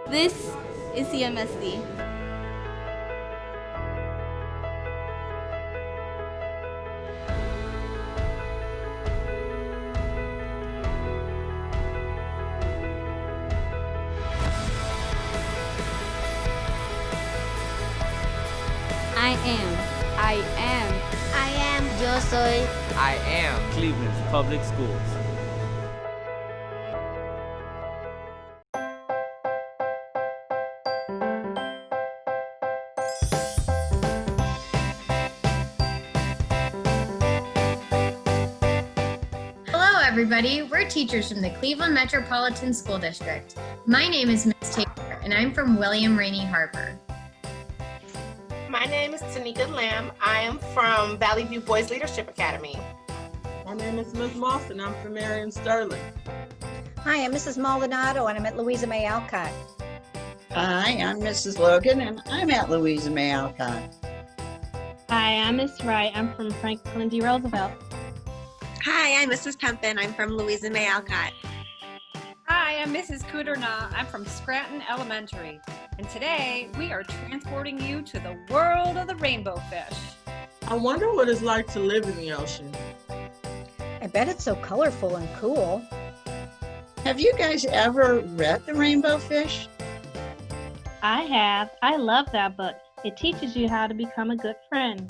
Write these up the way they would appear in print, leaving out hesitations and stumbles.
This is CMSD. I am. Yo soy. I am Cleveland's Public Schools. Hello, everybody. We're teachers from the Cleveland Metropolitan School District. My name is Ms. Taylor, and I'm from William Rainey Harbor. My name is Tanika Lamb. I am from Valley View Boys Leadership Academy. My name is Ms. Moss, and I'm from Marion Sterling. Hi, I'm Mrs. Maldonado, and I'm at Louisa May Alcott. Hi, I'm Mrs. Logan, and I'm at Louisa May Alcott. Hi, I'm Miss Wright. I'm from Franklin D. Roosevelt. Hi, I'm Mrs. Pempin. I'm from Louisa May Alcott. Hi, I'm Mrs. Kuderna. I'm from Scranton Elementary. And today we are transporting you to the world of the rainbow fish. I wonder what it's like to live in the ocean. I bet it's so colorful and cool. Have you guys ever read The Rainbow Fish? I have. I love that book. It teaches you how to become a good friend.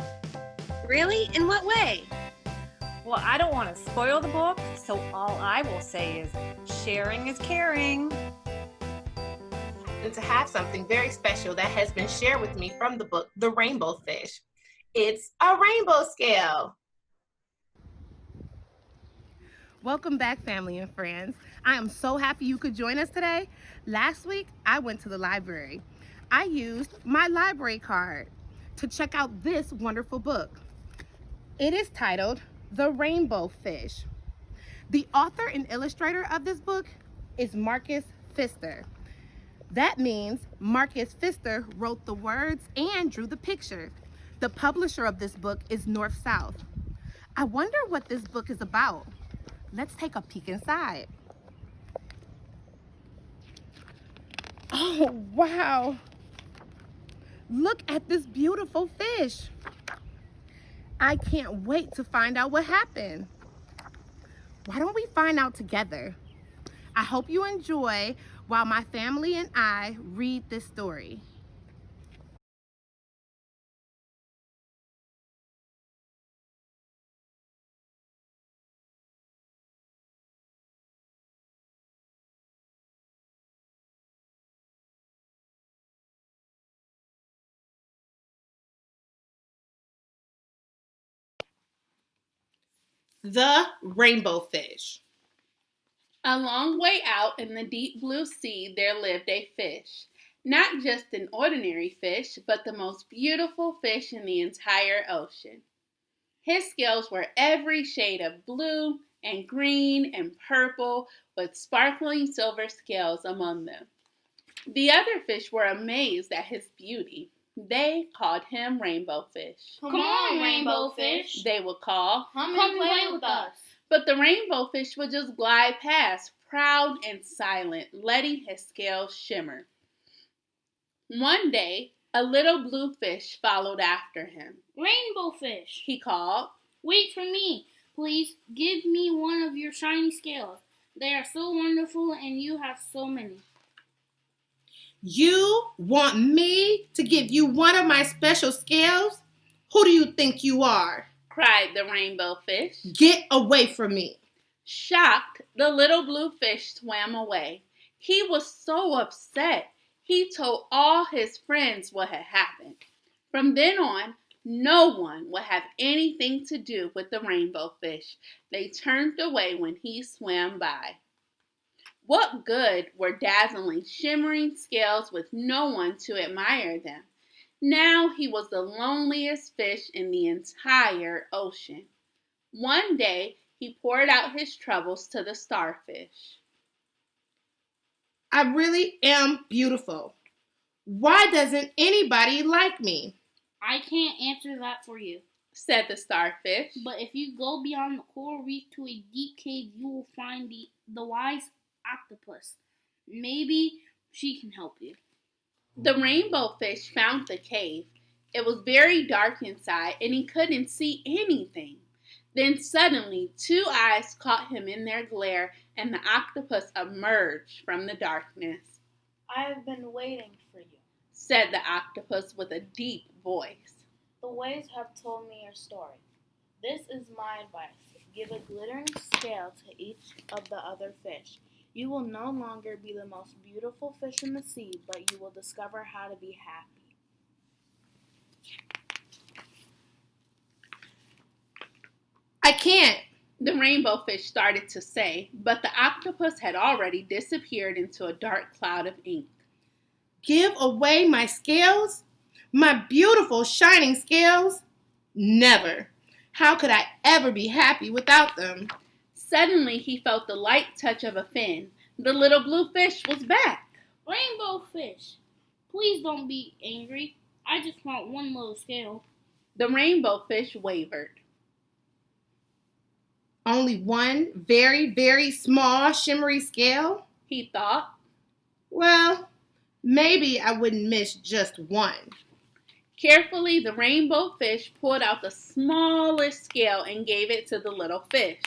Really? In what way? Well, I don't want to spoil the book, so all I will say is sharing is caring. And to have something very special that has been shared with me from the book, The Rainbow Fish. It's a rainbow scale. Welcome back, family and friends. I am so happy you could join us today. Last week, I went to the library. I used my library card to check out this wonderful book. It is titled The Rainbow Fish. The author and illustrator of this book is Marcus Pfister. That means Marcus Pfister wrote the words and drew the picture. The publisher of this book is North South. I wonder what this book is about. Let's take a peek inside. Oh, wow. Look at this beautiful fish. I can't wait to find out what happened. Why don't we find out together? I hope you enjoy while my family and I read this story. The Rainbow Fish. A long way out in the deep blue sea there lived a fish. Not just an ordinary fish, but the most beautiful fish in the entire ocean. His scales were every shade of blue and green and purple, with sparkling silver scales among them. The other fish were amazed at his beauty. They called him Rainbow Fish. Come on, Rainbow Fish, they would call. Come and play with us. But the Rainbow Fish would just glide past, proud and silent, letting his scales shimmer. One day, a little blue fish followed after him. Rainbow Fish, he called. Wait for me. Please give me one of your shiny scales. They are so wonderful and you have so many. You want me to give you one of my special scales? Who do you think you are? Cried the Rainbow Fish. Get away from me. Shocked, the little blue fish swam away. He was so upset. He told all his friends what had happened. From then on, no one would have anything to do with the Rainbow Fish. They turned away when he swam by. What good were dazzling, shimmering scales with no one to admire them? Now he was the loneliest fish in the entire ocean. One day, he poured out his troubles to the starfish. I really am beautiful. Why doesn't anybody like me? I can't answer that for you, said the starfish. But if you go beyond the coral reef to a deep cave, you will find the wise octopus. Maybe She can help you. The rainbow fish found the cave. It was very dark inside and he couldn't see anything. Then suddenly 2 eyes caught him in their glare and the octopus emerged from the darkness. I have been waiting for you, said the octopus with a deep voice. The waves have told me your story. This is my advice. Give a glittering scale to each of the other fish. You will no longer be the most beautiful fish in the sea, but you will discover how to be happy. I can't, the rainbow fish started to say, but the octopus had already disappeared into a dark cloud of ink. Give away my scales? My beautiful shining scales? Never. How could I ever be happy without them? Suddenly he felt the light touch of a fin. The little blue fish was back. Rainbow fish, please don't be angry. I just want one little scale. The rainbow fish wavered. Only one very, very small shimmery scale? He thought. Well, maybe I wouldn't miss just one. Carefully, the rainbow fish pulled out the smallest scale and gave it to the little fish.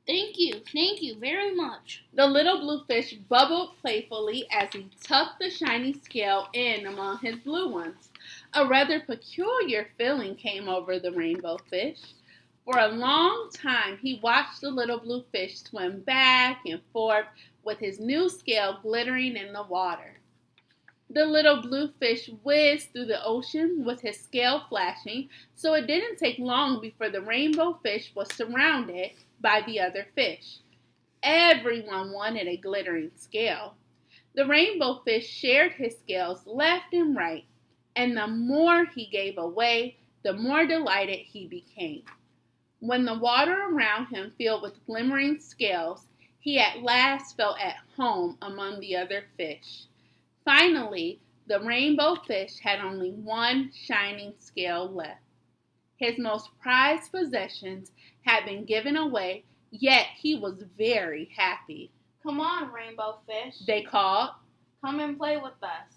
Thank you very much. The little blue fish bubbled playfully as he tucked the shiny scale in among his blue ones. A rather peculiar feeling came over the rainbow fish. For a long time, he watched the little blue fish swim back and forth with his new scale glittering in the water. The little blue fish whizzed through the ocean with his scale flashing, so it didn't take long before the rainbow fish was surrounded by the other fish. Everyone wanted a glittering scale. The rainbow fish shared his scales left and right, and the more he gave away, the more delighted he became. When the water around him filled with glimmering scales, he at last felt at home among the other fish. Finally, the rainbow fish had only one shining scale left. His most prized possessions had been given away, yet he was very happy. Come on, rainbow fish, they called. Come and play with us.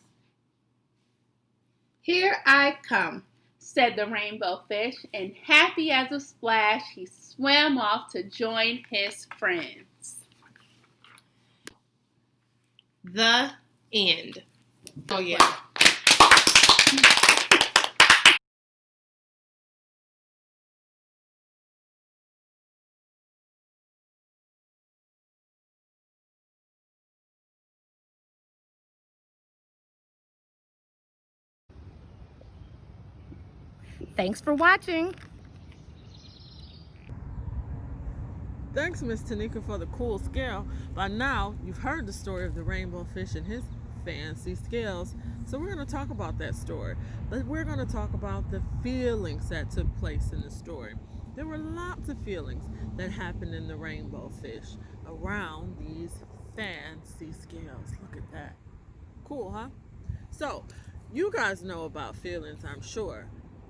Here I come, said the rainbow fish, and happy as a splash, he swam off to join his friends. The end. Oh, yeah. Thanks for watching. Thanks, Miss Tanika, for the cool scale. By now, you've heard the story of the rainbow fish and his fancy scales. So we're going to talk about that story. But we're going to talk about the feelings that took place in the story. There were lots of feelings that happened in the rainbow fish around these fancy scales. Look at that. Cool, huh? So, you guys know about feelings, I'm sure.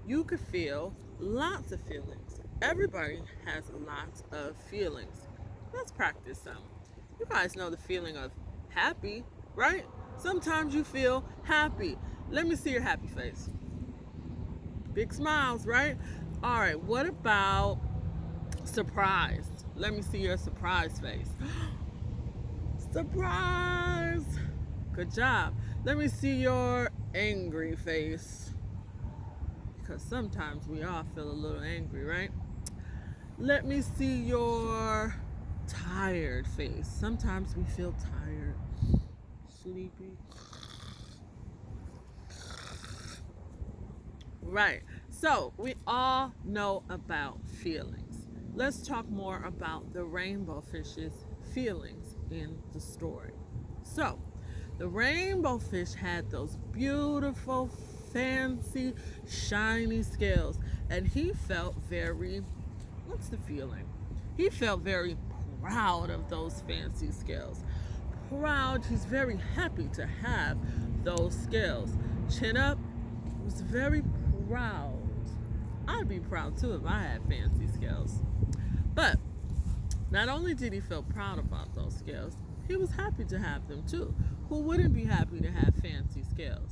You could feel lots of feelings. Everybody has lots of feelings. Let's practice some. You guys know the feeling of happy, right? Sometimes you feel happy. Let me see your happy face. Big smiles, right? All right, what about surprised? Let me see your surprised face. Surprise! Good job. Let me see your angry face. Because sometimes we all feel a little angry, right? Let me see your tired face. Sometimes we feel tired, sleepy. Right. So we all know about feelings. Let's talk more about the rainbow fish's feelings in the story. So, the rainbow fish had those beautiful, fancy, shiny scales, and he felt very, what's the feeling? He felt very proud of those fancy scales. Proud, he's very happy to have those scales. Chin up, was very proud. I'd be proud too if I had fancy scales. But not only did he feel proud about those scales, he was happy to have them too. Who wouldn't be happy to have fancy scales?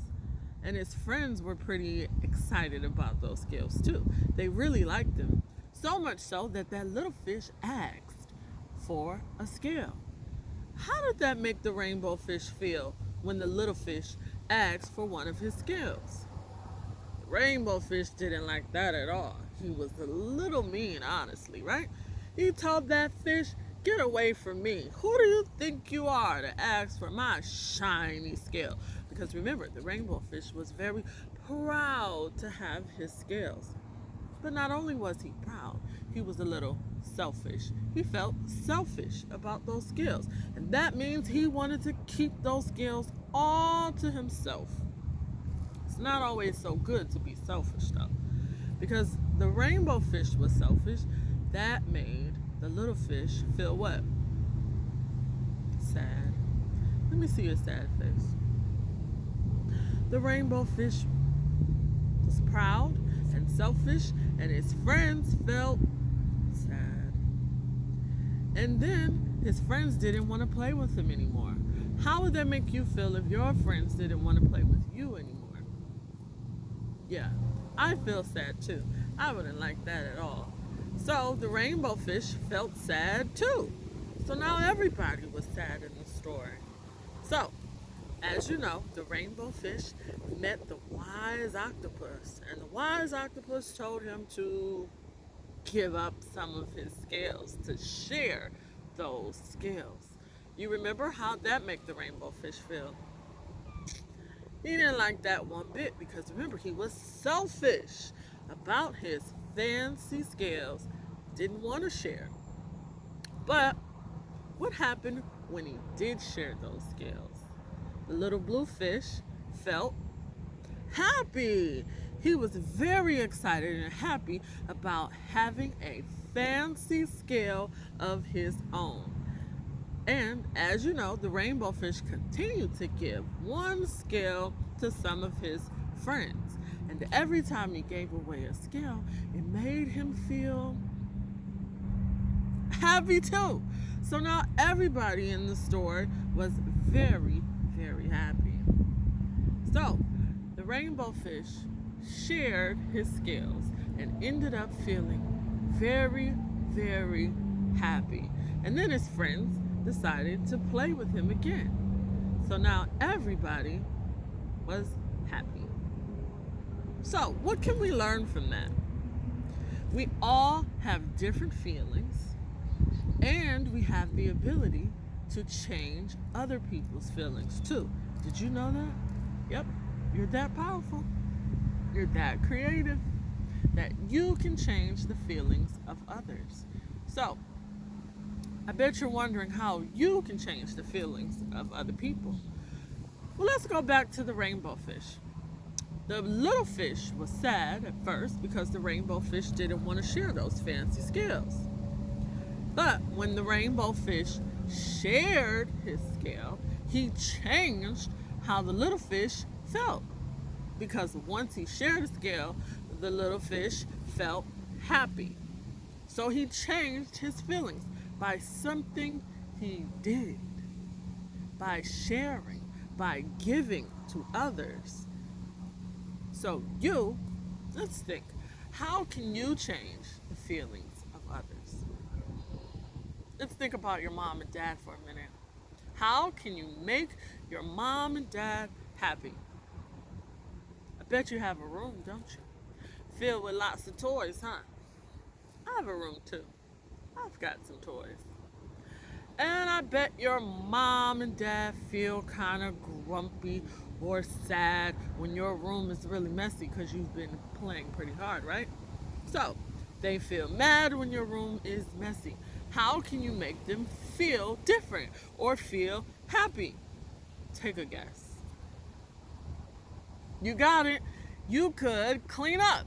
And his friends were pretty excited about those scales too. They really liked them. So much so that that little fish asked for a scale. How did that make the rainbow fish feel when the little fish asked for one of his scales? The rainbow fish didn't like that at all. He was a little mean, honestly, right? He told that fish, "Get away from me. Who do you think you are to ask for my shiny scale?" Because remember, the rainbow fish was very proud to have his scales. But not only was he proud, he was a little selfish. He felt selfish about those scales. And that means he wanted to keep those scales all to himself. It's not always so good to be selfish though. Because the rainbow fish was selfish, that made the little fish feel what? Sad. Let me see your sad face. The rainbow fish was proud and selfish, and his friends felt sad. And then his friends didn't want to play with him anymore. How would that make you feel if your friends didn't want to play with you anymore? Yeah, I feel sad too. I wouldn't like that at all. So the rainbow fish felt sad too. So now everybody was sad in the story. So, as you know, the rainbow fish met the wise octopus, and the wise octopus told him to give up some of his scales, to share those scales. You remember how that made the rainbow fish feel? He didn't like that one bit because remember, he was selfish about his fancy scales, didn't want to share. But what happened when he did share those scales? The little blue fish felt happy. He was very excited and happy about having a fancy scale of his own. And as you know, the rainbow fish continued to give one scale to some of his friends. And every time he gave away a scale, it made him feel happy too. So now everybody in the store was very, very happy. So the rainbow fish shared his scales and ended up feeling very, very happy. And then his friends decided to play with him again. So now everybody was happy. So what can we learn from that? We all have different feelings, and we have the ability to change other people's feelings too. Did you know that? Yep, you're that powerful. You're that creative that you can change the feelings of others. So, I bet you're wondering how you can change the feelings of other people. Well, let's go back to the rainbow fish. The little fish was sad at first because the rainbow fish didn't want to share those fancy scales. But when the rainbow fish shared his scale, he changed how the little fish felt. Because once he shared a scale, the little fish felt happy. So he changed his feelings by something he did, by sharing, by giving to others. So let's think, how can you change the feelings of others? Let's think about your mom and dad for a minute. How can you make your mom and dad happy? I bet you have a room, don't you? Filled with lots of toys, huh? I have a room too. I've got some toys. And I bet your mom and dad feel kind of grumpy or sad when your room is really messy because you've been playing pretty hard, right? So, they feel mad when your room is messy. How can you make them feel different or feel happy? Take a guess. You got it. You could clean up.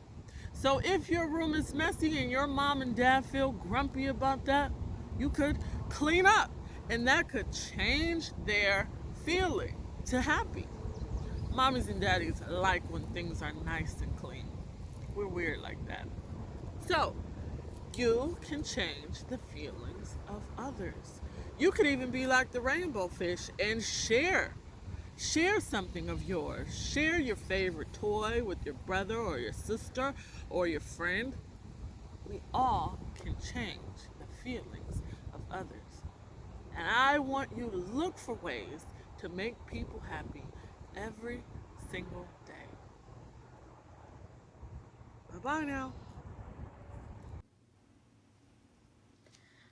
So if your room is messy and your mom and dad feel grumpy about that, you could clean up. And that could change their feeling to happy. Mommies and daddies like when things are nice and clean. We're weird like that. So, you can change the feelings of others. You could even be like the rainbow fish and share something of yours. Share your favorite toy with your brother or your sister or your friend. We all can change the feelings of others. And I want you to look for ways to make people happy every single day. Bye-bye now.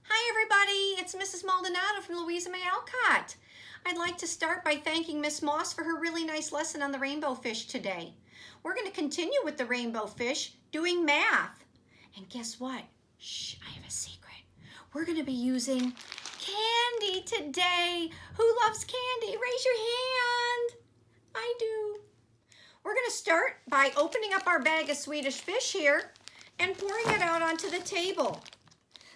Hi everybody, it's Mrs. Maldonado from Louisa May Alcott. I'd like to start by thanking Miss Moss for her really nice lesson on the rainbow fish today. We're going to continue with the rainbow fish doing math. And guess what? Shh, I have a secret. We're going to be using candy today. Who loves candy? Raise your hand. I do. We're going to start by opening up our bag of Swedish fish here and pouring it out onto the table.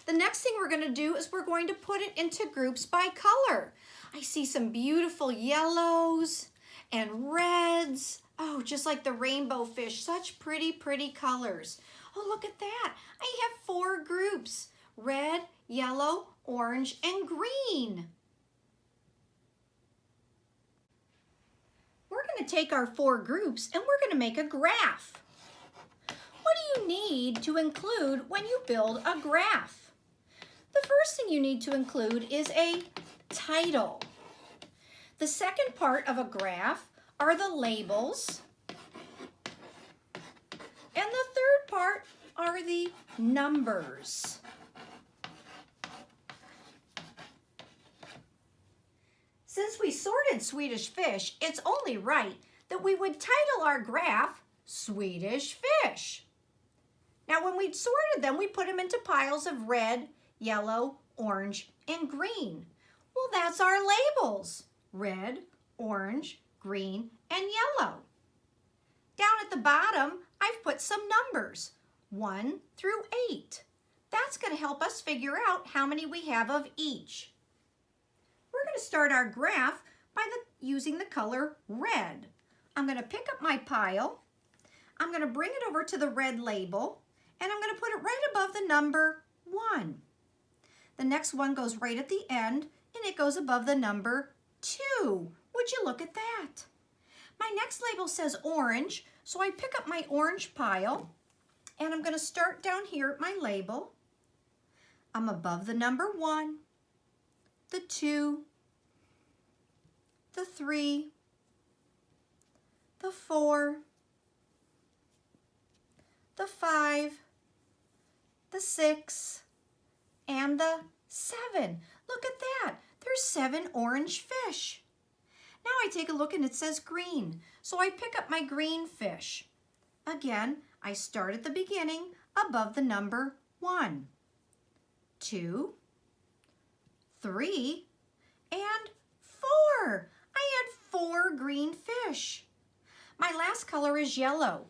The next thing we're going to do is we're going to put it into groups by color. I see some beautiful yellows and reds. Oh, just like the rainbow fish. Such pretty, pretty colors. Oh, look at that. I have 4 groups. Red, yellow, orange, and green. We're going to take our 4 groups and we're going to make a graph. What do you need to include when you build a graph? The first thing you need to include is a title. The second part of a graph are the labels. And the third part are the numbers. Since we sorted Swedish fish, it's only right that we would title our graph Swedish fish. Now when we sorted them, we put them into piles of red, yellow, orange, and green. Well, that's our labels. Red, orange, green, and yellow. Down at the bottom, I've put some numbers, 1 through 8. That's going to help us figure out how many we have of each. We're going to start our graph by using the color red. I'm going to pick up my pile. I'm going to bring it over to the red label, and I'm going to put it right above the number 1. The next one goes right at the end, and it goes above the number 2. Would you look at that? My next label says orange, so I pick up my orange pile, and I'm going to start down here at my label. I'm above the number 1, the 2, the 3, the 4, the 5, the 6, and the 7. Look at that. There's 7 orange fish. Now I take a look and it says green. So I pick up my green fish. Again, I start at the beginning above the number 1, 2, 3, and 4. I had 4 green fish. My last color is yellow.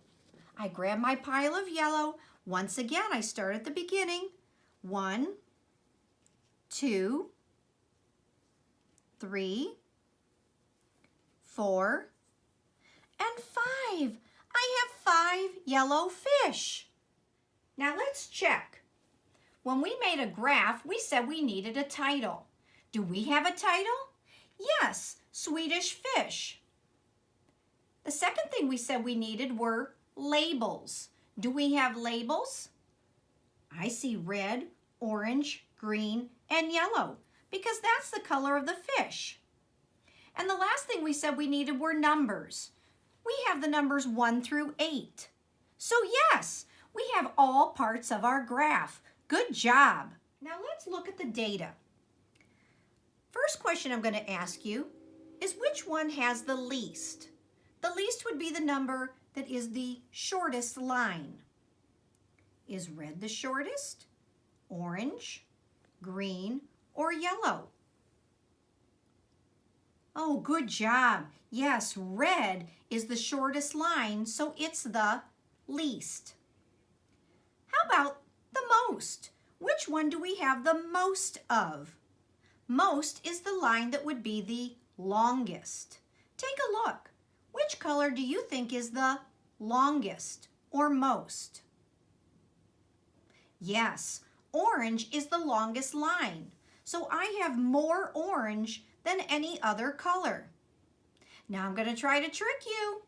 I grab my pile of yellow. Once again, I start at the beginning. 1, 2, 3, 4, and 5. I have 5 yellow fish. Now let's check. When we made a graph, we said we needed a title. Do we have a title? Yes, Swedish fish. The second thing we said we needed were labels. Do we have labels? I see red, orange, green, and yellow because that's the color of the fish. And the last thing we said we needed were numbers. We have the numbers 1 through 8. So yes, we have all parts of our graph. Good job. Now let's look at the data. First question I'm going to ask you is which one has the least? The least would be the number that is the shortest line. Is red the shortest? Orange, green, or yellow? Oh, good job. Yes, red is the shortest line, so it's the least. How about the most? Which one do we have the most of? Most is the line that would be the longest. Take a look. Which color do you think is the longest or most? Yes, orange is the longest line. so I have more orange than any other color. Now I'm going to try to trick you.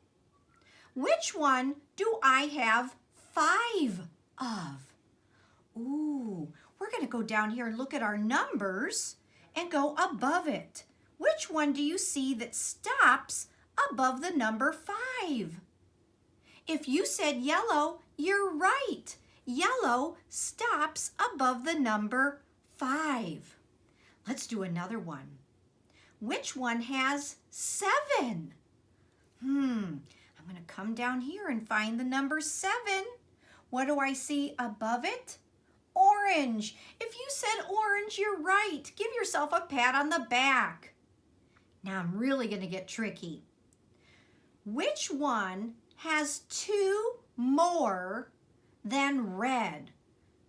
Which one do I have 5 of? Ooh, we're going to go down here and look at our numbers and go above it. Which one do you see that stops above the number 5? If you said yellow, you're right. Yellow stops above the number 5. Let's do another one. Which one has 7? I'm going to come down here and find the number 7. What do I see above it? Orange. If you said orange, you're right. Give yourself a pat on the back. Now I'm really going to get tricky. Which one has 2 more than red?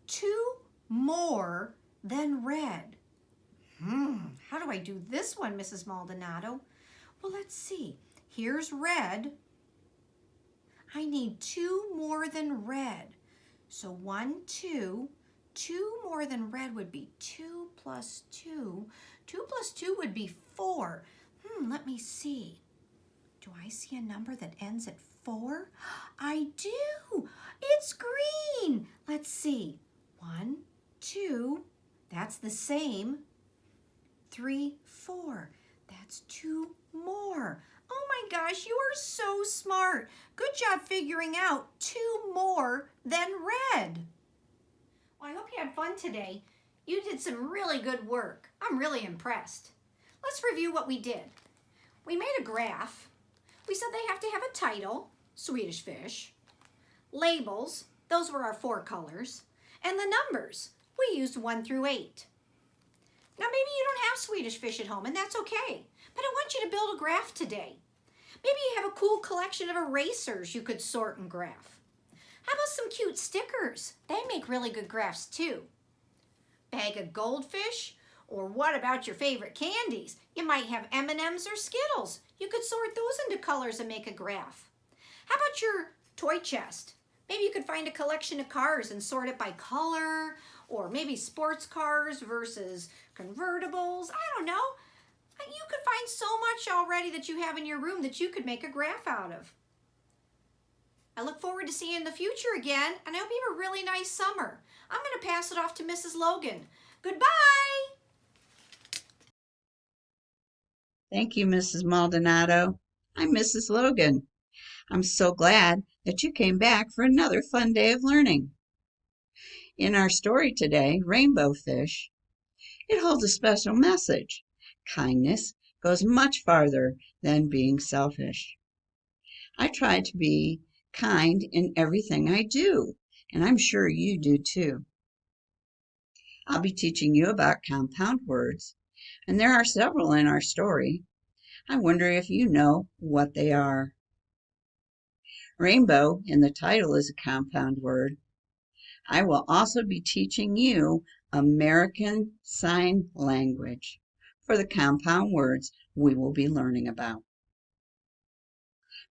2 more than red. How do I do this one, Mrs. Maldonado? Well, let's see. Here's red. I need 2 more than red. So 1, 2. 2 more than red would be 2 plus 2. 2 plus 2 would be 4. Let me see. Do I see a number that ends at 4? I do. It's green. Let's see. 1, 2. That's the same. 3, 4. That's 2 more. Oh my gosh, you are so smart. Good job figuring out 2 more than red. Well, I hope you had fun today. You did some really good work. I'm really impressed. Let's review what we did. We made a graph. We said they have to have a title, Swedish fish. Labels, those were our 4 colors. And the numbers, we used 1 through 8. Now maybe you don't have Swedish fish at home, and that's okay. But I want you to build a graph today. Maybe you have a cool collection of erasers you could sort and graph. How about some cute stickers? They make really good graphs too. Bag of goldfish? Or what about your favorite candies? You might have M&Ms or Skittles. You could sort those into colors and make a graph. How about your toy chest? Maybe you could find a collection of cars and sort it by color, or maybe sports cars versus convertibles. I don't know. You could find so much already that you have in your room that you could make a graph out of. I look forward to seeing you in the future again, and I hope you have a really nice summer. I'm going to pass it off to Mrs. Logan. Goodbye! Thank you, Mrs. Maldonado. I'm Mrs. Logan. I'm so glad that you came back for another fun day of learning. In our story today, Rainbow Fish, it holds a special message. Kindness goes much farther than being selfish. I try to be kind in everything I do, and I'm sure you do too. I'll be teaching you about compound words, and there are several in our story. I wonder if you know what they are. Rainbow in the title is a compound word. I will also be teaching you American Sign Language for the compound words we will be learning about.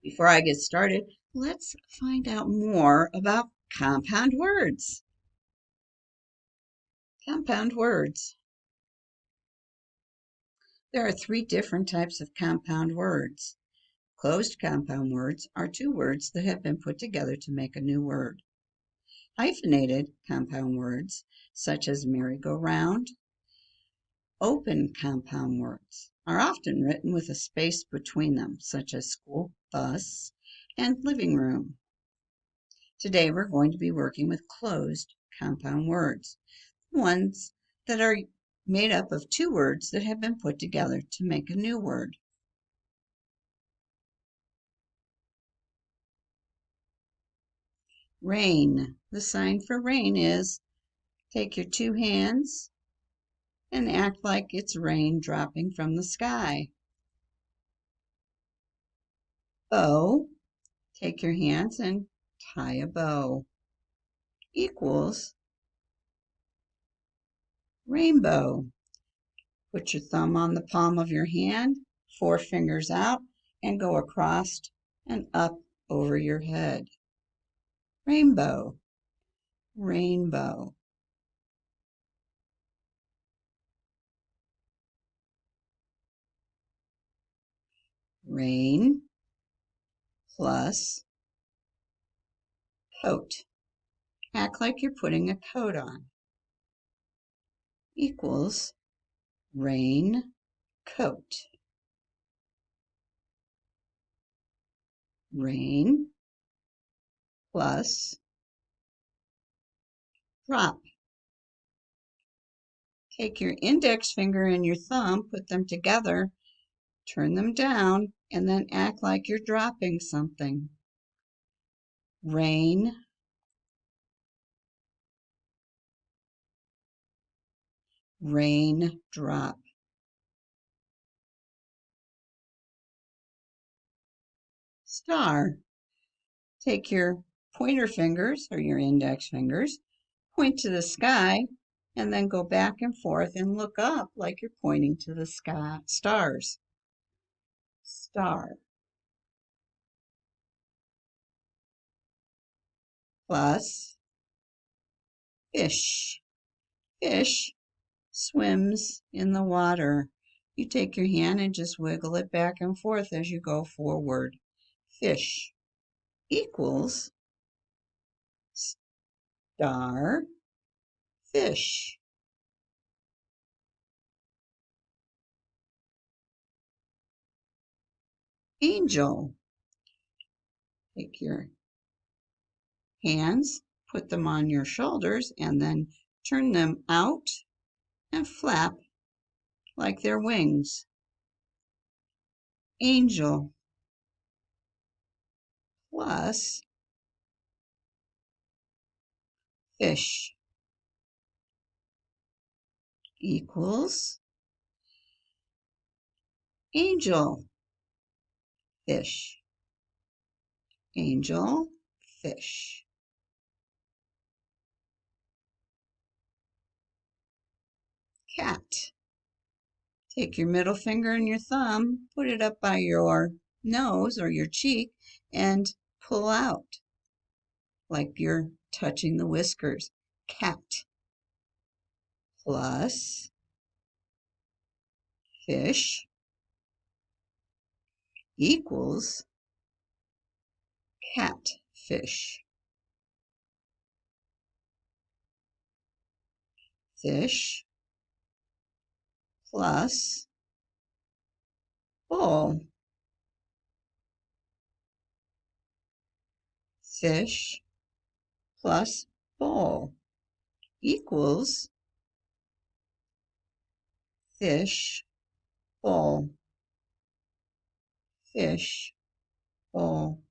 Before I get started, let's find out more about compound words. Compound words. There are 3 different types of compound words. Closed compound words are 2 words that have been put together to make a new word. Hyphenated compound words, such as merry-go-round, open compound words, are often written with a space between them, such as school, bus, and living room. Today we're going to be working with closed compound words, ones that are made up of 2 words that have been put together to make a new word. Rain. The sign for rain is take your 2 hands and act like it's rain dropping from the sky. Bow. Take your hands and tie a bow. Equals rainbow. Put your thumb on the palm of your hand, 4 fingers out, and go across and up over your head. Rainbow, rainbow. Rain plus coat. Act like you're putting a coat on. Equals rain coat. Rain plus drop. Take your index finger and your thumb, put them together, turn them down, and then act like you're dropping something. Rain, rain drop. Star. Take your pointer fingers or your index fingers, point to the sky, and then go back and forth and look up like you're pointing to the sky. Stars. Star. Plus fish. Fish swims in the water. You take your hand and just wiggle it back and forth as you go forward. Fish equals star fish. Angel. Take your hands, put them on your shoulders, and then turn them out and flap like they're wings. Angel plus fish equals angel fish. Angel fish. Cat. Take your middle finger and your thumb, put it up by your nose or your cheek, and pull out like you're touching the whiskers. Cat plus fish equals catfish. Fish plus bowl. Fish plus bowl equals fish bowl. Fish bowl.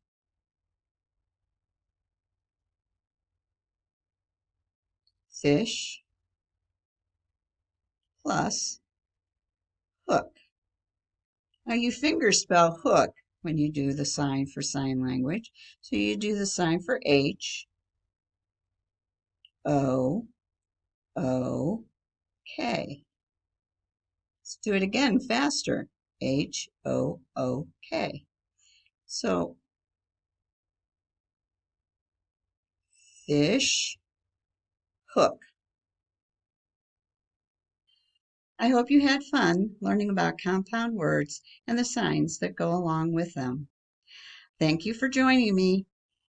Fish plus hook. Now you finger spell hook when you do the sign for sign language. So you do the sign for H, O, O, K. Let's do it again faster. H, O, O, K. So fish, hook. I hope you had fun learning about compound words and the signs that go along with them. Thank you for joining me.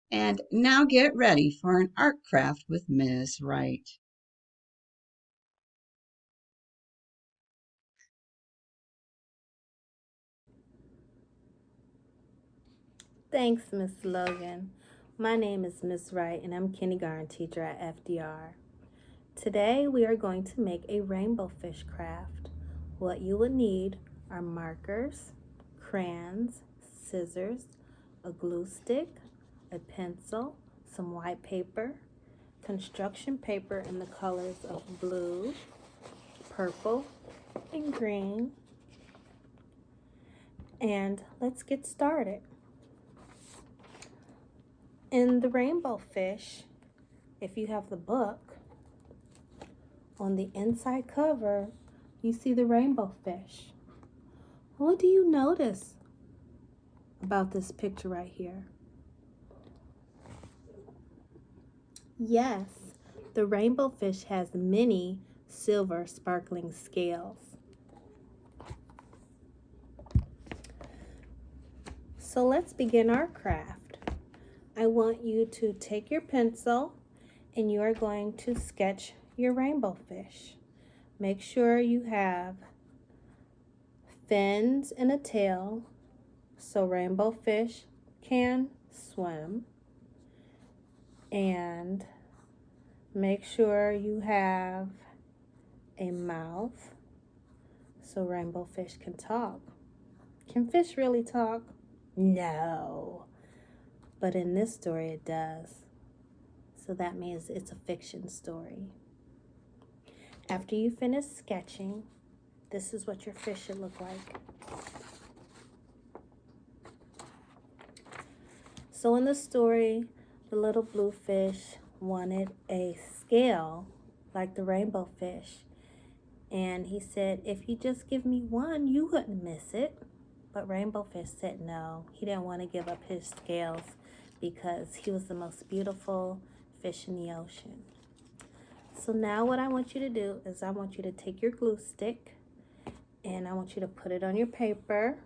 And now get ready for an art craft with Ms. Wright. Thanks, Miss Logan. My name is Miss Wright, and I'm kindergarten teacher at FDR. Today, we are going to make a rainbow fish craft. What you will need are markers, crayons, scissors, a glue stick, a pencil, some white paper, construction paper in the colors of blue, purple, and green. And let's get started. In the rainbow fish, if you have the book, on the inside cover, you see the rainbow fish. What do you notice about this picture right here? Yes, the rainbow fish has many silver sparkling scales. So let's begin our craft. I want you to take your pencil and you are going to sketch your rainbow fish. Make sure you have fins and a tail so rainbow fish can swim. And make sure you have a mouth so rainbow fish can talk. Can fish really talk? No. But in this story it does. So that means it's a fiction story. After you finish sketching, this is what your fish should look like. So in the story, the little blue fish wanted a scale like the rainbow fish. And he said, if you just give me one, you wouldn't miss it. But rainbow fish said no. He didn't want to give up his scales because he was the most beautiful fish in the ocean. So now what I want you to do is I want you to take your glue stick and I want you to put it on your paper.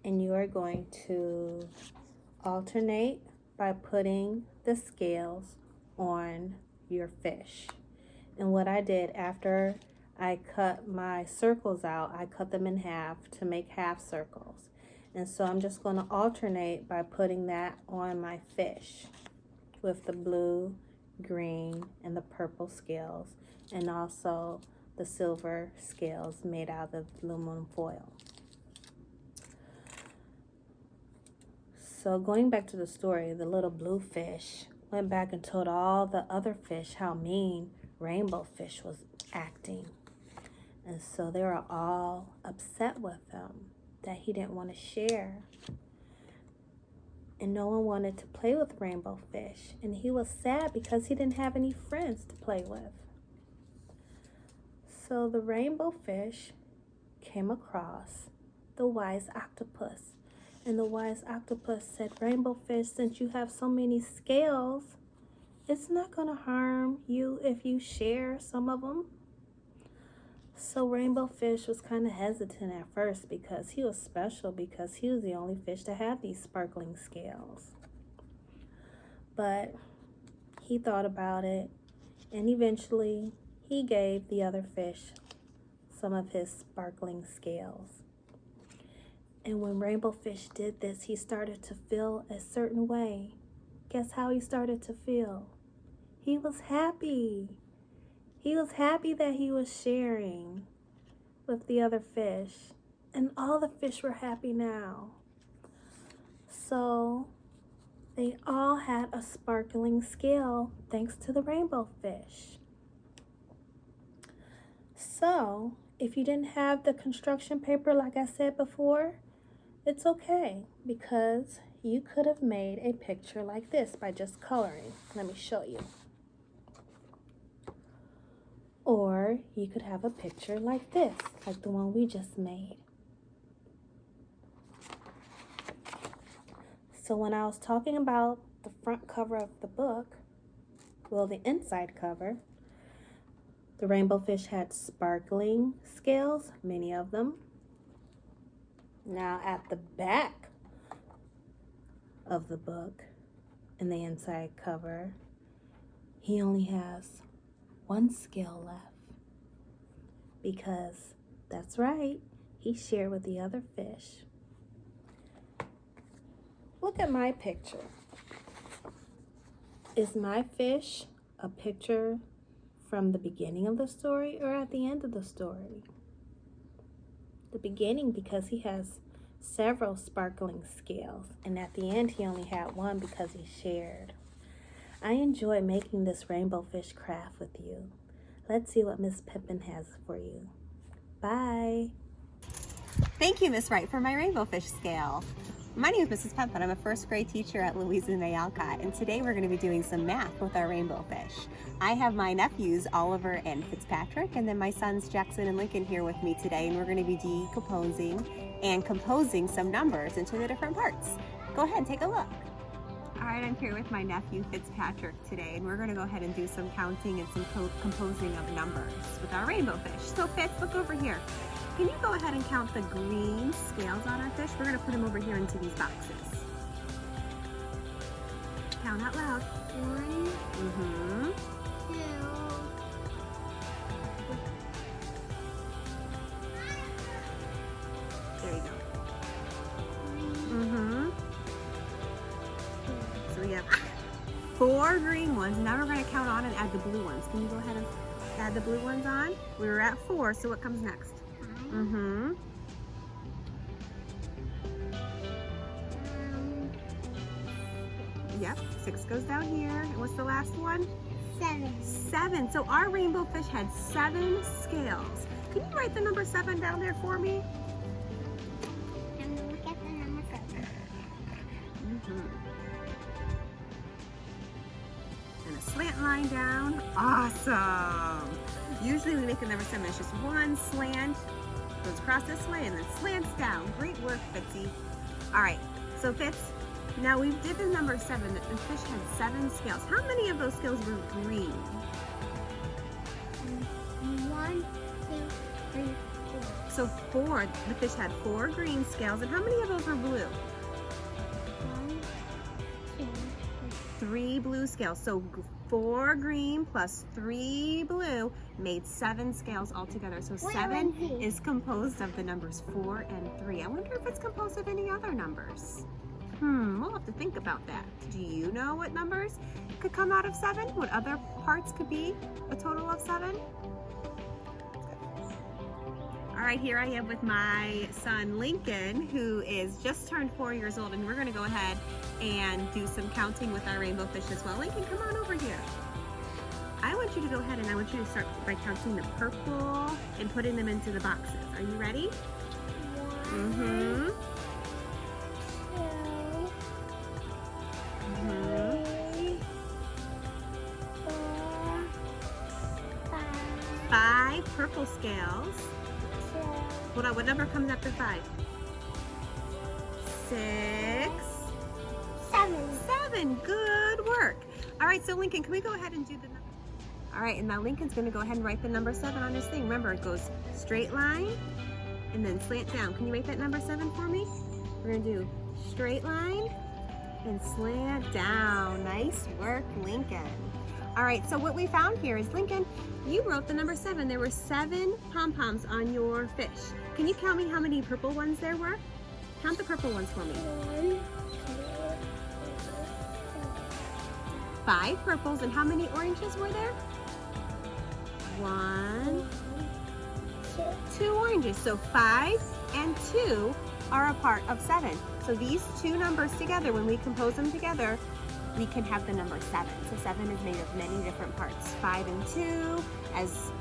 And you are going to alternate by putting the scales on your fish. And what I did after I cut my circles out, I cut them in half to make half circles. And so I'm just going to alternate by putting that on my fish with the blue, green, and the purple scales, and also the silver scales made out of aluminum foil. So going back to the story, the little blue fish went back and told all the other fish how mean rainbow fish was acting. And so they were all upset with him that he didn't want to share. And no one wanted to play with rainbow fish. And he was sad because he didn't have any friends to play with. So the rainbow fish came across the wise octopus. And the wise octopus said, rainbow fish, since you have so many scales, it's not going to harm you if you share some of them. So rainbow fish was kind of hesitant at first because he was special, because he was the only fish to have these sparkling scales. But he thought about it, and eventually he gave the other fish some of his sparkling scales. And when rainbow fish did this, he started to feel a certain way. Guess how he started to feel? He was happy. He was happy that he was sharing with the other fish. And all the fish were happy now. So they all had a sparkling scale thanks to the rainbow fish. So if you didn't have the construction paper like I said before, it's okay, because you could have made a picture like this by just coloring. Let me show you. Or you could have a picture like this, like the one we just made. So when I was talking about the front cover of the book, well, the inside cover, the rainbow fish had sparkling scales, many of them. Now at the back of the book, in the inside cover, he only has one scale left. Because, that's right, he shared with the other fish. Look at my picture. Is my fish a picture from the beginning of the story or at the end of the story? The beginning, because he has several sparkling scales, and at the end he only had one because he shared. I enjoy making this rainbow fish craft with you. Let's see what Miss Pippin has for you. Bye. Thank you, Miss Wright, for my rainbow fish scale. My name is Mrs. Pippin. I'm a first grade teacher at Louisa May Alcott, and today we're going to be doing some math with our rainbow fish. I have my nephews Oliver and Fitzpatrick, and then my sons Jackson and Lincoln here with me today, and we're going to be decomposing and composing some numbers into the different parts. Go ahead and take a look. All right, I'm here with my nephew Fitzpatrick today, and we're going to go ahead and do some counting and some composing of numbers with our rainbow fish. So Fitz, look over here. can you go ahead and count the green scales on our fish? We're going to put them over here into these boxes. Count out loud. 1, Mm-hmm. 2. There you go. Mm-hmm. So we have 4 green ones. Now we're going to count on and add the blue ones. Can you go ahead and add the blue ones on? We were at 4, so what comes next? 5. Mm-hmm. Yep, 6 goes down here. And what's the last one? 7. 7. So our rainbow fish had 7 scales. Can you write the number 7 down there for me? I'm going to look at the number 7. And a slant line down. Awesome. Usually we make a number 7. It's just one slant, goes across this way, and then slants down. Great work, Fitzy. All right, so Fitz, now we did the number 7. The fish had 7 scales. How many of those scales were green? 1, 2, 3, 4. So 4. The fish had 4 green scales. And how many of those were blue? 1, 2, 3 blue scales. So 4 green plus 3 blue made 7 scales altogether. So 7 is composed of the numbers 4 and 3. I wonder if it's composed of any other numbers. We'll have to think about that. Do you know what numbers could come out of 7? What other parts could be a total of 7? All right, here I am with my son Lincoln, who is just turned 4 years old, and we're gonna go ahead and do some counting with our rainbow fish as well. Lincoln, come on over here. I want you to go ahead and I want you to start by counting the purple and putting them into the boxes. Are you ready? 1, Mm-hmm. 2, 3, 4, 5, 5 purple scales. 6, Hold on, what number comes after 5? 6. 7. 7, good work. All right, so Lincoln, can we go ahead and do the number? All right, and now Lincoln's gonna go ahead and write the number 7 on his thing. Remember, it goes straight line and then slant down. Can you write that number 7 for me? We're gonna do straight line and slant down. Nice work, Lincoln. All right, so what we found here is, Lincoln, you wrote the number 7. There were 7 pom-poms on your fish. Can you count me how many purple ones there were? Count the purple ones for me. 1, 2, 5 purples, and how many oranges were there? 1, 2 oranges. So 5 and 2 are a part of 7. So these 2 numbers together, when we compose them together, we can have the number 7. So 7 is made of many different parts. 5 and 2, as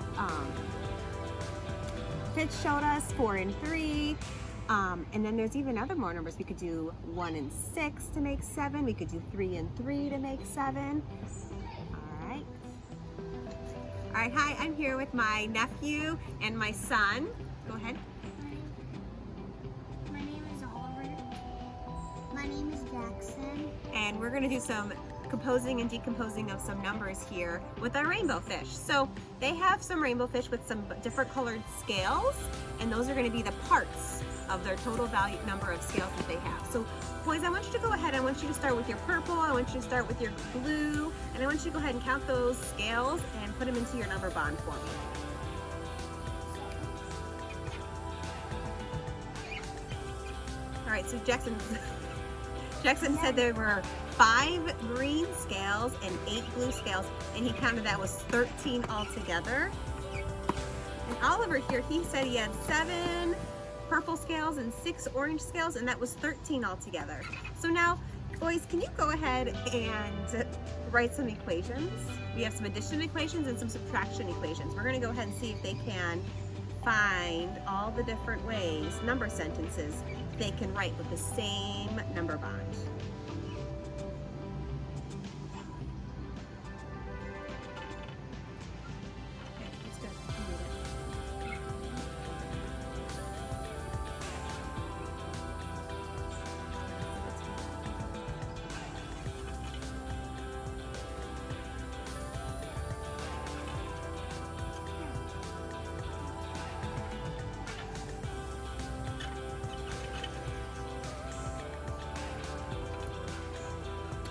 Fitz showed us, 4 and 3. And then there's even other more numbers. We could do 1 and 6 to make 7. We could do 3 and 3 to make 7. All right. All right, hi, I'm here with my nephew and my son. Go ahead. My name is Oliver. My name is Jackson. And we're gonna do some composing and decomposing of some numbers here with our rainbow fish. So they have some rainbow fish with some different colored scales, and those are gonna be the parts of their total value number of scales that they have. So boys, I want you to go ahead. I want you to start with your purple. I want you to start with your blue. And I want you to go ahead and count those scales and put them into your number bond for me. All right, so Jackson said there were 5 green scales and 8 blue scales, and he counted that was 13 altogether. And Oliver here, he said he had 7 purple scales and 6 orange scales, and that was 13 altogether. So now, boys, can you go ahead and write some equations? We have some addition equations and some subtraction equations. We're gonna go ahead and see if they can find all the different ways, number sentences, they can write with the same number bond. Okay, let's go.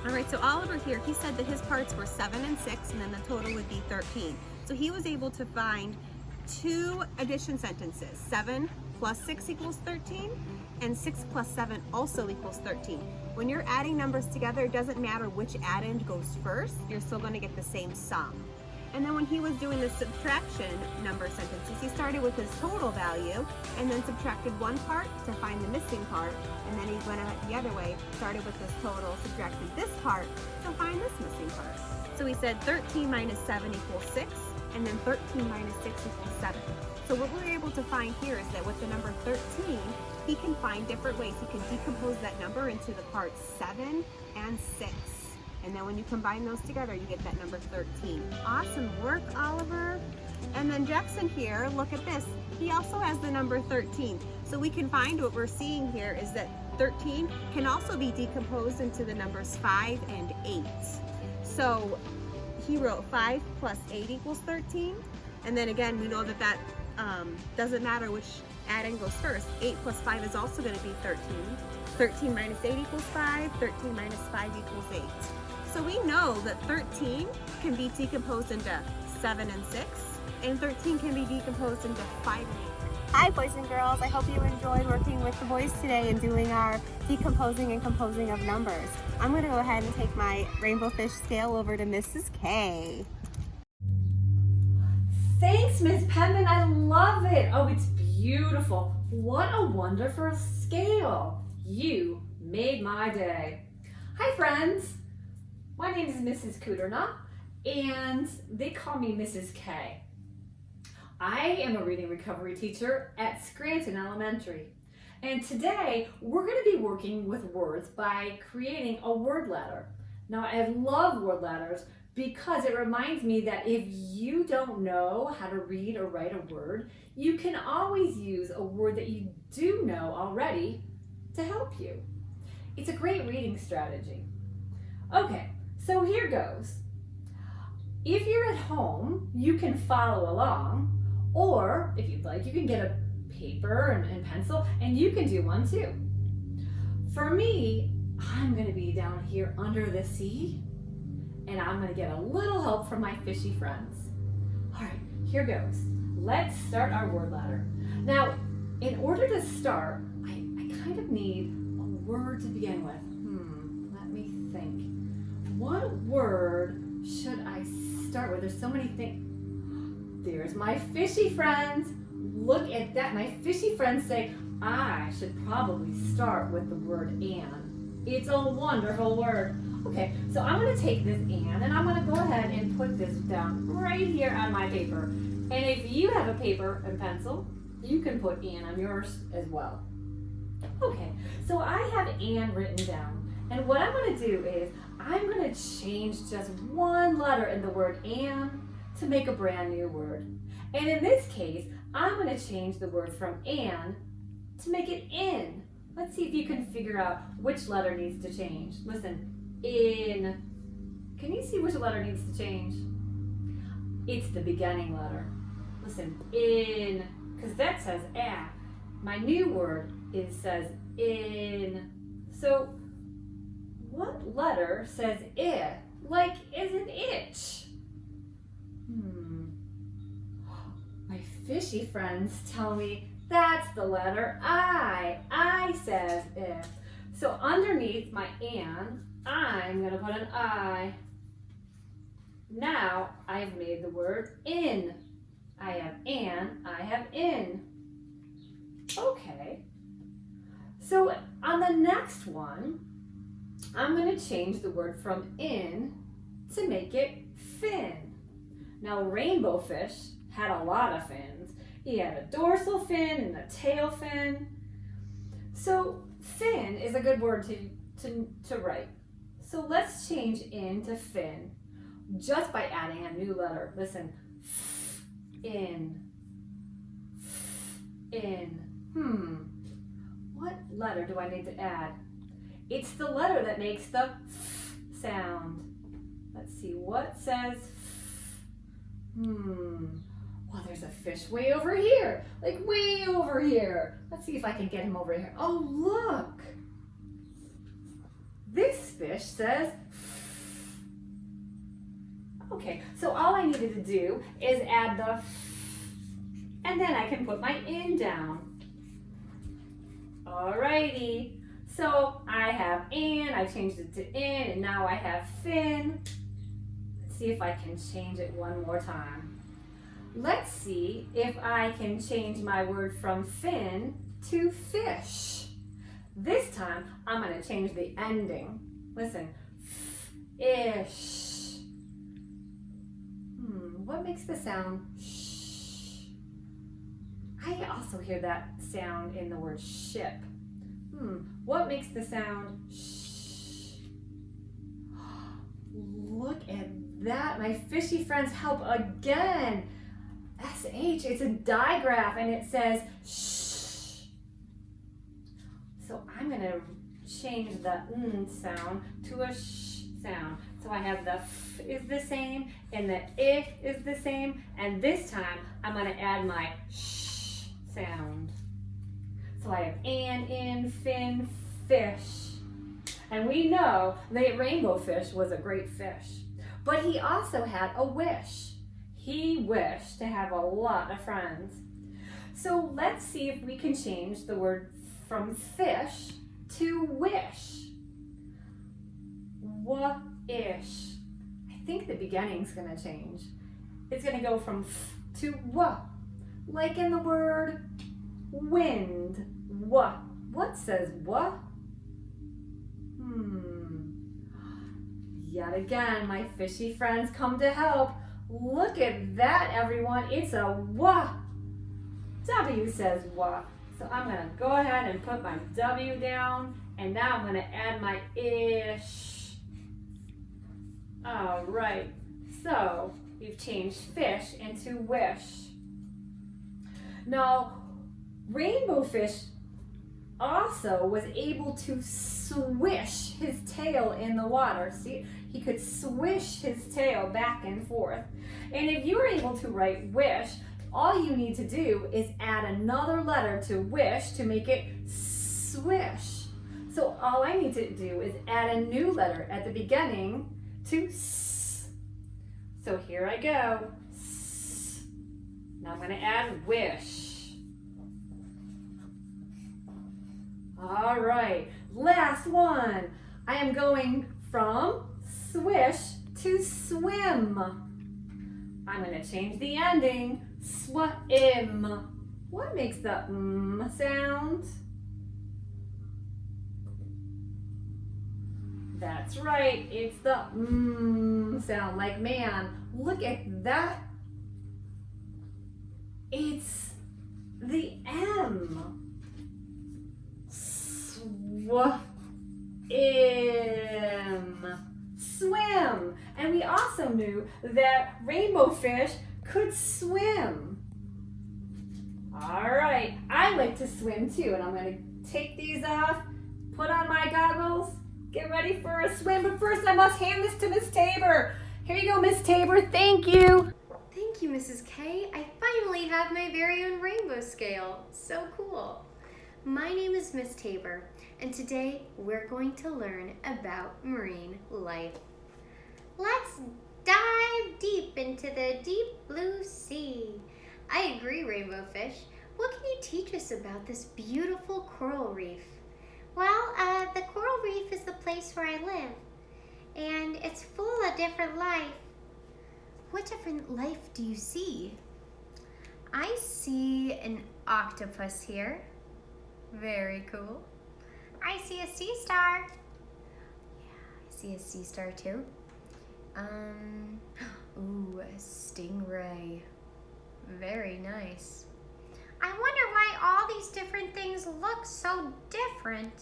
All right, so Oliver here, he said that his parts were 7 and 6, and then the total would be 13. So he was able to find 2 addition sentences. 7 plus 6 equals 13, and 6 plus 7 also equals 13. When you're adding numbers together, it doesn't matter which addend goes first, you're still going to get the same sum. And then when he was doing the subtraction number sentences, he started with his total value and then subtracted one part to find the missing part, and then he went the other way, started with his total, subtracted this part to find this missing part. So he said 13 minus 7 equals 6, and then 13 minus 6 equals 7. So what we're able to find here is that with the number 13, he can find different ways. He can decompose that number into the parts 7 and 6. And then when you combine those together, you get that number 13. Awesome work, Oliver. And then Jackson here, look at this. He also has the number 13. So we can find what we're seeing here is that 13 can also be decomposed into the numbers 5 and 8. So he wrote 5 plus 8 equals 13. And then again, we know that that doesn't matter which addend goes first. 8 plus 5 is also going to be 13. 13 minus 8 equals 5. 13 minus 5 equals 8. So we know that 13 can be decomposed into 7 and 6, and 13 can be decomposed into 5 and 8. Hi boys and girls, I hope you enjoyed working with the boys today and doing our decomposing and composing of numbers. I'm going to go ahead and take my rainbow fish scale over to Mrs. K. Thanks, Miss Penman. I love it. Oh, it's beautiful. What a wonderful scale. You made my day. Hi, friends. My name is Mrs. Kuderna, and they call me Mrs. K. I am a reading recovery teacher at Scranton Elementary. And today, we're going to be working with words by creating a word ladder. Now, I love word ladders because it reminds me that if you don't know how to read or write a word, you can always use a word that you do know already to help you. It's a great reading strategy. Okay, so here goes. If you're at home, you can follow along, or if you'd like, you can get a paper and pencil, and you can do one too. For me, I'm going to be down here under the sea, and I'm going to get a little help from my fishy friends. All right, here goes. Let's start our word ladder. Now, in order to start, I kind of need a word to begin with. Let me think. What word should I start with? There's so many things. There's my fishy friends. Look at that. My fishy friends say, I should probably start with the word and. It's a wonderful word. Okay, so I'm going to take this and I'm going to go ahead and put this down right here on my paper. And if you have a paper and pencil, you can put and on yours as well. Okay, so I have and written down. And what I'm going to do is I'm going to change just one letter in the word and to make a brand new word. And in this case, I'm going to change the word from and to make it in. Let's see if you can figure out which letter needs to change. Listen, in. Can you see which letter needs to change? It's the beginning letter. Listen, in, because that says ah. My new word says in. So what letter says I, like is an itch? My fishy friends tell me that's the letter I. I says I. So underneath my and, I'm going to put an I. Now I've made the word in. I have and, I have in. Okay. So on the next one, I'm going to change the word from in to make it fin. Now rainbow fish had a lot of fins. He had a dorsal fin and a tail fin. So fin is a good word to write. So let's change in to fin just by adding a new letter. Listen, in. What letter do I need to add? It's the letter that makes the sound. Let's see, what says Well, there's a fish way over here, like way over here. Let's see if I can get him over here. Oh, look. This fish says okay, so all I needed to do is add the and then I can put my in down. Alrighty, so I have in, I changed it to in, and now I have fin. Let's see if I can change it one more time. Let's see if I can change my word from fin to fish. This time, I'm going to change the ending. Listen, ish. What makes the sound sh? I also hear that sound in the word ship. What makes the sound sh? Look at that. My fishy friends help again. SH, it's a digraph and it says shh. So I'm going to change the n sound to a sh sound. So I have the f is the same and the I is the same, and this time I'm going to add my sh sound. So I have an, in, fin, fish. And we know that rainbow fish was a great fish. But he also had a wish. He wished to have a lot of friends. So let's see if we can change the word from fish to wish. Wa-ish. I think the beginning's going to change. It's going to go from f to wa. Like in the word wind. Wa. What says wa? Yet again, my fishy friends come to help. Look at that, everyone. It's a wa. W says wa. So I'm going to go ahead and put my W down. And now I'm going to add my ish. All right. So we've changed fish into wish. Now, rainbow fish also was able to swish his tail in the water. See, he could swish his tail back and forth. And if you were able to write wish, all you need to do is add another letter to wish to make it swish. So all I need to do is add a new letter at the beginning to s. So here I go. S. Now I'm going to add wish. All right, last one. I am going from swish to swim. I'm going to change the ending, swim. What makes the sound? That's right, it's the sound, like man. Look at that. It's the M. Swim. And we also knew that rainbow fish could swim. All right, I like to swim too, and I'm going to take these off, put on my goggles, get ready for a swim, but first I must hand this to Miss Tabor. Here you go, Miss Tabor, thank you. Thank you, Mrs. K. I finally have my very own rainbow scale. So cool. My name is Miss Tabor, and today we're going to learn about marine life. Let's dive deep into the deep blue sea. I agree, rainbow fish. What can you teach us about this beautiful coral reef? Well, the coral reef is the place where I live, and it's full of different life. What different life do you see? I see an octopus here. Very cool. I see a sea star. Yeah, I see a sea star too. Ooh, a stingray. Very nice. I wonder why all these different things look so different.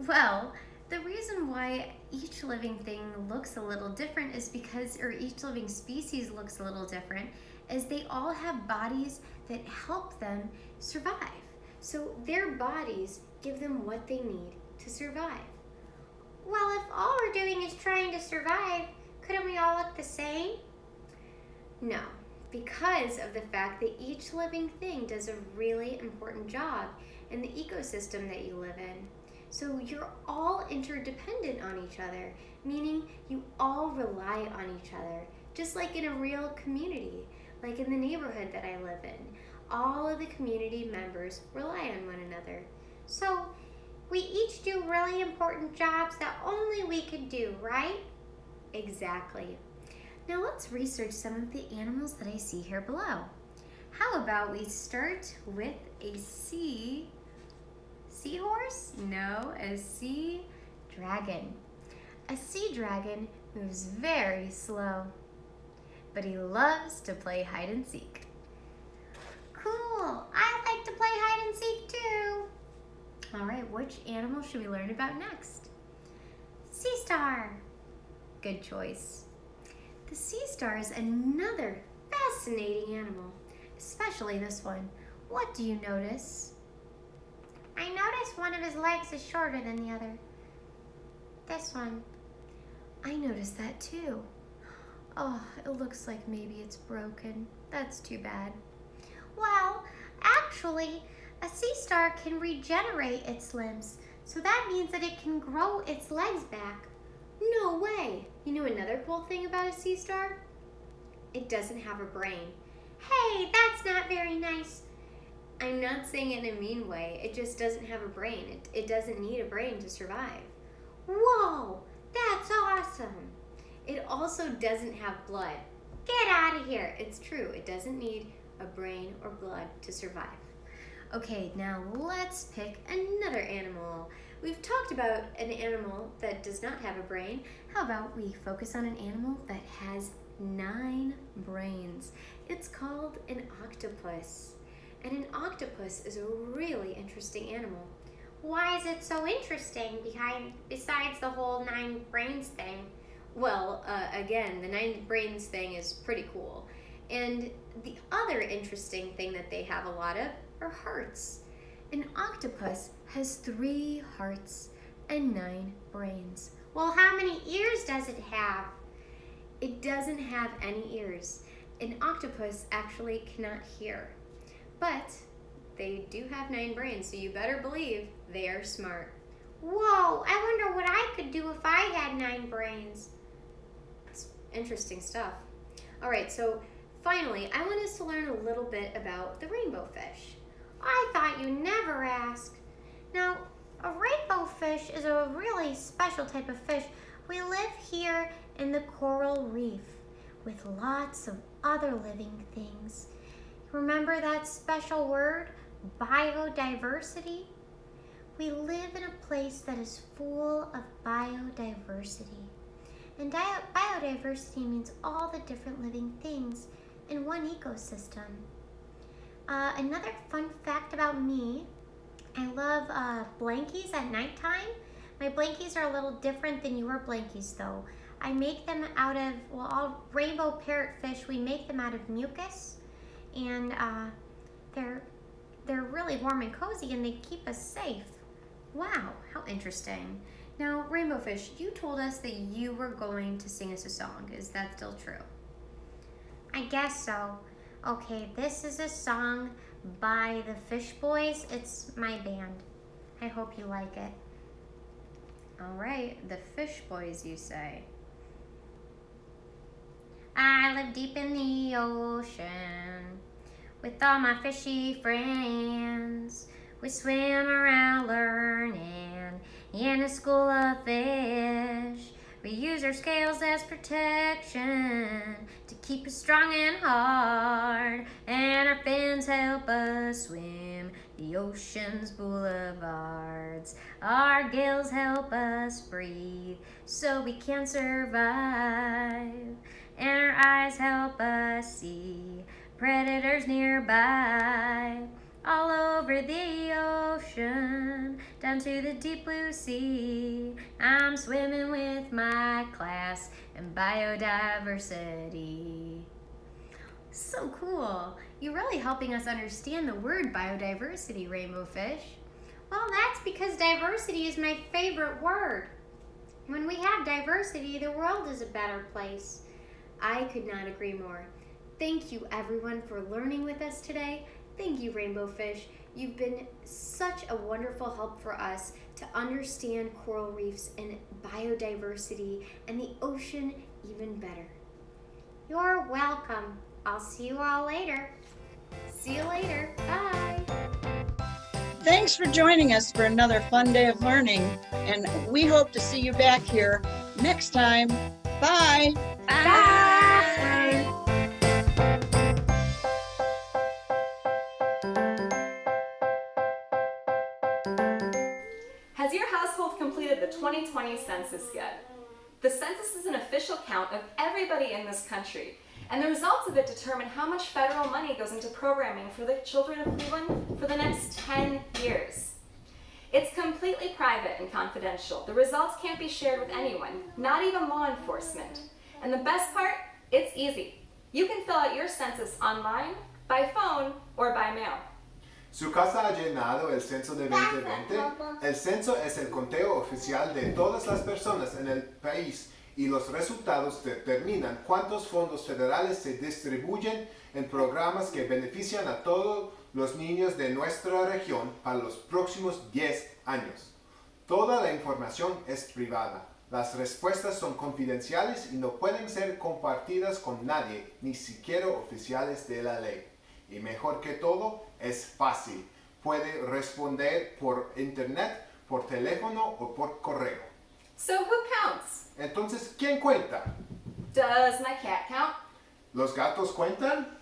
Well, the reason why each living thing looks a little different is because, or each living species looks a little different, is they all have bodies that help them survive. So their bodies give them what they need to survive. Well, if all we're doing is trying to survive, couldn't we all look the same? No, because of the fact that each living thing does a really important job in the ecosystem that you live in. So you're all interdependent on each other, meaning you all rely on each other, just like in a real community, like in the neighborhood that I live in. All of the community members rely on one another. So we each do really important jobs that only we could do, right? Exactly. Now let's research some of the animals that I see here below. How about we start with a seahorse? No, a sea dragon. A sea dragon moves very slow, but he loves to play hide and seek. Cool, I like to play hide and seek too. All right, which animal should we learn about next? Sea star. Good choice. The sea star is another fascinating animal, especially this one. What do you notice? I notice one of his legs is shorter than the other. This one. I noticed that too. Oh, it looks like maybe it's broken. That's too bad. Well, actually, a sea star can regenerate its limbs, so that means that it can grow its legs back. No way! You know another cool thing about a sea star? It doesn't have a brain. Hey, that's not very nice. I'm not saying it in a mean way. It just doesn't have a brain. It doesn't need a brain to survive. Whoa, that's awesome. It also doesn't have blood. Get out of here. It's true. It doesn't need a brain or blood to survive. Okay, now let's pick another animal. We've talked about an animal that does not have a brain. How about we focus on an animal that has 9 brains? It's called an octopus. And an octopus is a really interesting animal. Why is it so interesting besides the whole 9 brains thing? Well, again, the 9 brains thing is pretty cool. And the other interesting thing that they have a lot of are hearts. An octopus has 3 hearts and 9 brains. Well, how many ears does it have? It doesn't have any ears. An octopus actually cannot hear. But they do have 9 brains, so you better believe they are smart. Whoa, I wonder what I could do if I had 9 brains. It's interesting stuff. All right, so finally, I want us to learn a little bit about the rainbow fish. I thought you never asked. Now, a rainbow fish is a really special type of fish. We live here in the coral reef with lots of other living things. Remember that special word, biodiversity? We live in a place that is full of biodiversity. And biodiversity means all the different living things in one ecosystem. Another fun fact about me, I love blankies at nighttime. My blankies are a little different than your blankies though. I make them out of, well, all rainbow parrotfish, we make them out of mucus. And they're really warm and cozy and they keep us safe. Wow, how interesting. Now, Rainbow Fish, you told us that you were going to sing us a song. Is that still true? I guess so. Okay, this is a song by the Fish Boys. It's my band. I hope you like it. All right, the Fish Boys, you say. I live deep in the ocean with all my fishy friends. We swim around learning in a school of fish. We use our scales as protection to keep us strong and hard. And our fins help us swim the ocean's boulevards. Our gills help us breathe so we can survive. And our eyes help us see predators nearby. All over the ocean, down to the deep blue sea. I'm swimming with my class in biodiversity. So cool. You're really helping us understand the word biodiversity, Rainbow Fish. Well, that's because diversity is my favorite word. When we have diversity, the world is a better place. I could not agree more. Thank you, everyone, for learning with us today. Thank you, Rainbow Fish. You've been such a wonderful help for us to understand coral reefs and biodiversity and the ocean even better. You're welcome. I'll see you all later. See you later. Bye. Thanks for joining us for another fun day of learning, and we hope to see you back here next time. Bye. Bye. Has your household completed the 2020 census yet? The census is an official count of everybody in this country, and the results of it determine how much federal money goes into programming for the children of Cleveland for the next 10 years. It's completely private and confidential. The results can't be shared with anyone, not even law enforcement. And the best part, it's easy. You can fill out your census online, by phone, or by mail. ¿Su casa ha llenado el censo de 2020? El censo es el conteo oficial de todas las personas en el país y los resultados determinan cuántos fondos federales se distribuyen en programas que benefician a todos los niños de nuestra región para los próximos 10 años. Toda la información es privada. Las respuestas son confidenciales y no pueden ser compartidas con nadie, ni siquiera oficiales de la ley. Y mejor que todo, es fácil. Puede responder por internet, por teléfono o por correo. So who counts? Entonces, ¿quién cuenta? Does my cat count? ¿Los gatos cuentan?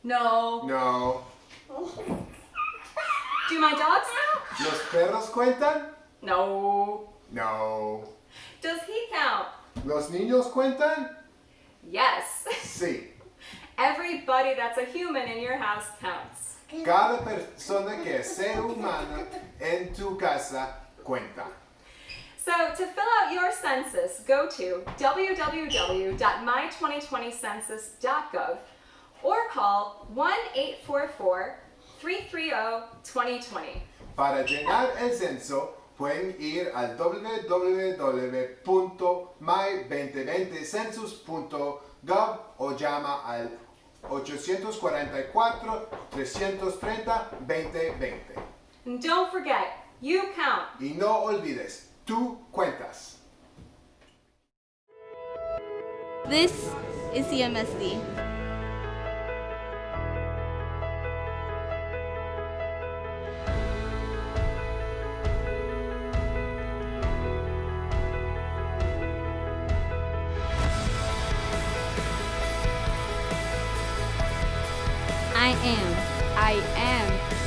No. No. Do my dogs count? ¿Los perros cuentan? No. No. Does he count? ¿Los niños cuentan? Yes. Sí. Everybody that's a human in your house counts. Cada persona que es ser humana en tu casa cuenta. So to fill out your census, go to www.my2020census.gov or call 1-844-330-2020. Para llenar el censo, pueden ir al www.my2020census.gov o llama al 844-330-2020. And don't forget, you count. Y no olvides, tú cuentas. This is CMSD.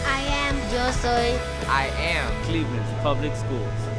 I am. Yo soy. I am Cleveland's public schools.